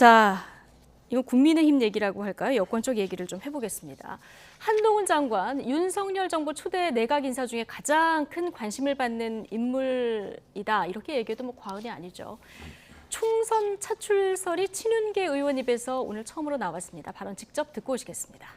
자, 이건 국민의힘 얘기라고 할까요? 여권 쪽 얘기를 좀 해보겠습니다. 한동훈 장관, 윤석열 정부 초대 내각 인사 중에 가장 큰 관심을 받는 인물이다. 이렇게 얘기해도 뭐 과언이 아니죠. 총선 차출설이 친윤계 의원 입에서 오늘 처음으로 나왔습니다. 발언 직접 듣고 오시겠습니다.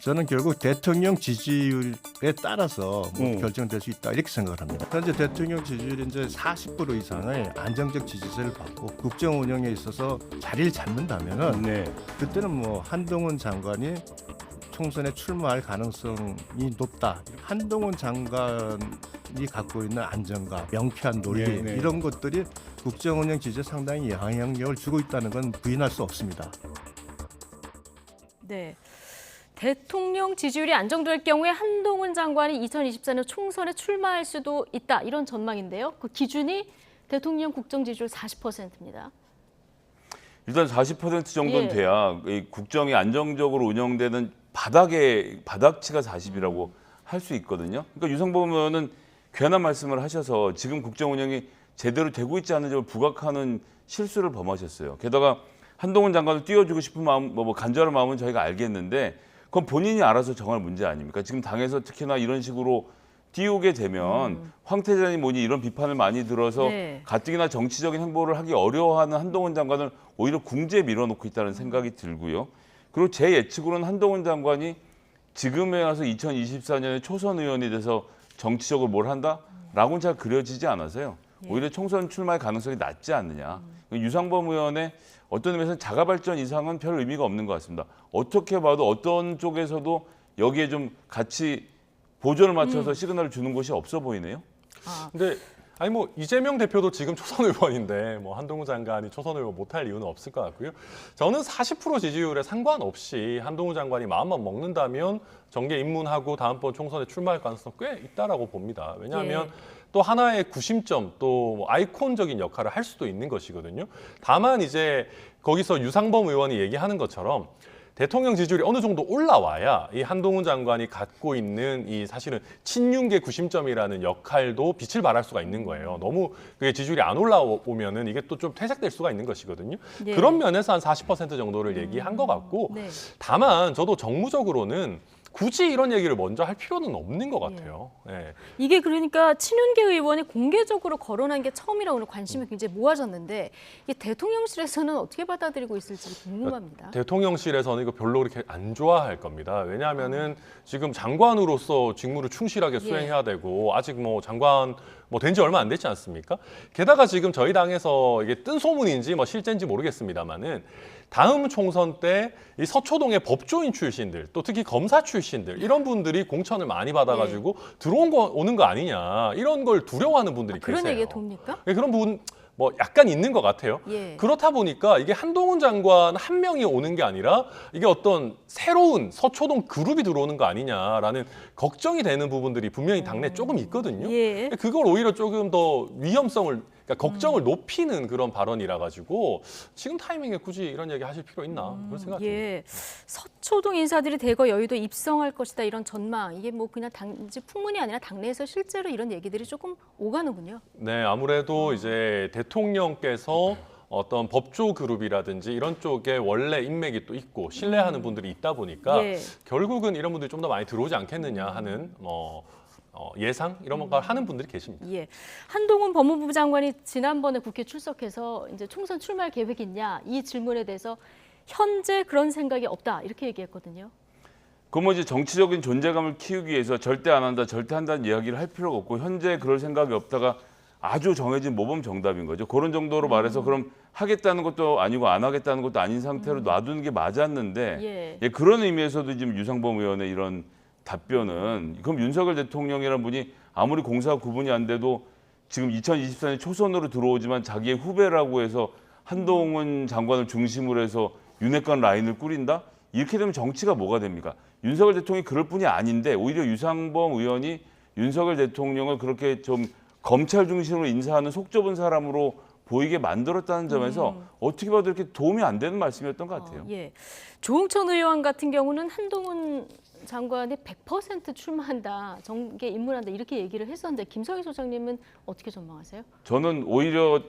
저는 결국 대통령 지지율에 따라서 결정될 수 있다 이렇게 생각을 합니다. 현재 대통령 지지율이 이제 40% 이상의 안정적 지지세를 받고 국정 운영에 있어서 자리를 잡는다면은 그때는 뭐 한동훈 장관이 총선에 출마할 가능성이 높다. 한동훈 장관이 갖고 있는 안정감, 명쾌한 논리 이런 것들이 국정 운영 지지에 상당히 영향력을 주고 있다는 건 부인할 수 없습니다. 네. 대통령 지지율이 안정될 경우에 한동훈 장관이 2024년 총선에 출마할 수도 있다. 이런 전망인데요. 그 기준이 대통령 국정 지지율 40%입니다. 일단 40% 정도는 돼야 이 국정이 안정적으로 운영되는 바닥치가 40이라고 할 수 있거든요. 그러니까 유상범 의원은 괜한 말씀을 하셔서 지금 국정 운영이 제대로 되고 있지 않은 점을 부각하는 실수를 범하셨어요. 게다가 한동훈 장관을 띄워주고 싶은 마음, 간절한 마음은 저희가 알겠는데 그건 본인이 알아서 정할 문제 아닙니까? 지금 당에서 특히나 이런 식으로 띄우게 되면 황태자니 뭐니 이런 비판을 많이 들어서 가뜩이나 정치적인 행보를 하기 어려워하는 한동훈 장관을 오히려 궁지에 밀어놓고 있다는 생각이 들고요. 그리고 제 예측으로는 한동훈 장관이 지금에 와서 2024년에 초선 의원이 돼서 정치적으로 뭘 한다라고는 잘 그려지지 않아서요. 오히려 총선 출마의 가능성이 낮지 않느냐. 유상범 의원의 어떤 의미에서는 자가발전 이상은 별 의미가 없는 것 같습니다. 어떻게 봐도 어떤 쪽에서도 여기에 좀 같이 보조를 맞춰서 시그널을 주는 곳이 없어 보이네요. 근데 아니 뭐 이재명 대표도 지금 초선 의원인데 뭐 한동훈 장관이 초선 의원 못할 이유는 없을 것 같고요. 저는 40% 지지율에 상관없이 한동훈 장관이 마음만 먹는다면 정계 입문하고 다음번 총선에 출마할 가능성 꽤 있다라고 봅니다. 왜냐하면 또 하나의 구심점 또 아이콘적인 역할을 할 수도 있는 것이거든요. 다만 이제 거기서 유상범 의원이 얘기하는 것처럼 대통령 지지율이 어느 정도 올라와야 이 한동훈 장관이 갖고 있는 이 사실은 친윤계 구심점이라는 역할도 빛을 발할 수가 있는 거예요. 너무 그게 지지율이 안 올라오면은 이게 또 좀 퇴색될 수가 있는 것이거든요. 그런 면에서 한 40% 정도를 얘기한 것 같고 다만 저도 정무적으로는 굳이 이런 얘기를 먼저 할 필요는 없는 것 같아요. 이게 그러니까 친윤계 의원이 공개적으로 거론한 게 처음이라 오늘 관심이 굉장히 모아졌는데 이게 대통령실에서는 어떻게 받아들이고 있을지 궁금합니다. 대통령실에서는 이거 별로 그렇게 안 좋아할 겁니다. 왜냐하면은 지금 장관으로서 직무를 충실하게 수행해야 되고 아직 뭐 장관 된 지 얼마 안 됐지 않습니까? 게다가 지금 저희 당에서 이게 뜬 소문인지 뭐 실제인지 모르겠습니다만은 다음 총선 때 이 서초동의 법조인 출신들 또 특히 검사 출신들 이런 분들이 공천을 많이 받아가지고 오는 거 아니냐 이런 걸 두려워하는 분들이 계세요. 그런 얘기가 돕니까? 그런 부분 뭐 약간 있는 것 같아요. 그렇다 보니까 이게 한동훈 장관 한 명이 오는 게 아니라 이게 어떤 새로운 서초동 그룹이 들어오는 거 아니냐라는 걱정이 되는 부분들이 분명히 당내 조금 있거든요. 그걸 오히려 조금 더 위험성을 그러니까 걱정을 높이는 그런 발언이라 가지고 지금 타이밍에 굳이 이런 얘기 하실 필요 있나 그런 생각이 듭니다. 서초동 인사들이 대거 여의도 입성할 것이다 이런 전망 이게 뭐 그냥 단지 풍문이 아니라 당내에서 실제로 이런 얘기들이 조금 오가는군요. 네, 아무래도 이제 대통령께서 어떤 법조 그룹이라든지 이런 쪽에 원래 인맥이 또 있고 신뢰하는 분들이 있다 보니까 결국은 이런 분들이 좀 더 많이 들어오지 않겠느냐 하는 예상 이런 걸 하는 분들이 계십니다. 한동훈 법무부 장관이 지난번에 국회 출석해서 이제 총선 출마할 계획이 있냐 이 질문에 대해서 현재 그런 생각이 없다 이렇게 얘기했거든요. 그럼 이제 정치적인 존재감을 키우기 위해서 절대 안 한다, 절대 한다는 이야기를 할 필요가 없고 현재 그럴 생각이 없다가 아주 정해진 모범 정답인 거죠. 그런 정도로 말해서 그럼 하겠다는 것도 아니고 안 하겠다는 것도 아닌 상태로 놔두는 게 맞았는데 그런 의미에서도 지금 유상범 의원의 이런 답변은 그럼 윤석열 대통령이라는 분이 아무리 공사가 구분이 안 돼도 지금 2024년 초선으로 들어오지만 자기의 후배라고 해서 한동훈 장관을 중심으로 해서 윤핵관 라인을 꾸린다? 이렇게 되면 정치가 뭐가 됩니까? 윤석열 대통령이 그럴 뿐이 아닌데 오히려 유상범 의원이 윤석열 대통령을 그렇게 좀 검찰 중심으로 인사하는 속 좁은 사람으로 보이게 만들었다는 점에서 어떻게 봐도 이렇게 도움이 안 되는 말씀이었던 것 같아요. 조응천 의원 같은 경우는 한동훈 장관이 100% 출마한다, 정계 입문한다 이렇게 얘기를 했었는데 김성희 소장님은 어떻게 전망하세요? 저는 오히려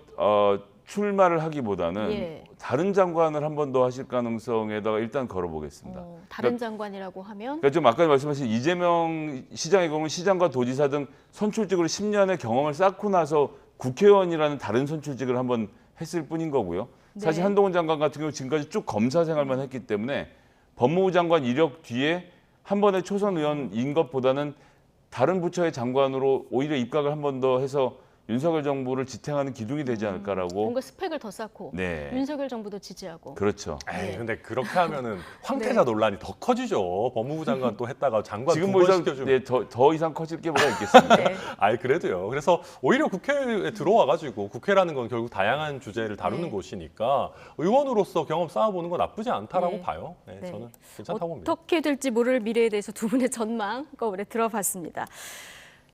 출마를 하기보다는 예. 다른 장관을 한 번 더 하실 가능성에다가 일단 걸어보겠습니다. 다른 장관이라고 하면 그러니까 좀 아까 말씀하신 이재명 시장의 경우 시장과 도지사 등 선출직으로 10년의 경험을 쌓고 나서 국회의원이라는 다른 선출직을 한번 했을 뿐인 거고요. 사실 네. 한동훈 장관 같은 경우 지금까지 쭉 검사 생활만 했기 때문에 법무부 장관 이력 뒤에 한 번의 초선 의원인 것보다는 다른 부처의 장관으로 오히려 입각을 한 번 더 해서 윤석열 정부를 지탱하는 기둥이 되지 않을까라고. 뭔가 스펙을 더 쌓고 네. 윤석열 정부도 지지하고. 그렇죠. 에이, 네. 근데 그렇게 하면은 황태자 논란이 더 커지죠. 법무부 장관 또 했다가 장관 지금 두 뭐 번 이상 시켜주면. 네, 더 이상 커질 게 뭐가 있겠습니까? 네. 아이 그래도요. 그래서 오히려 국회에 들어와가지고 국회라는 건 결국 다양한 주제를 다루는 네. 곳이니까 의원으로서 경험 쌓아보는 건 나쁘지 않다라고 네. 봐요. 네, 네. 저는 괜찮다고 봅니다. 어떻게 될지 모를 미래에 대해서 두 분의 전망 거울에 들어봤습니다.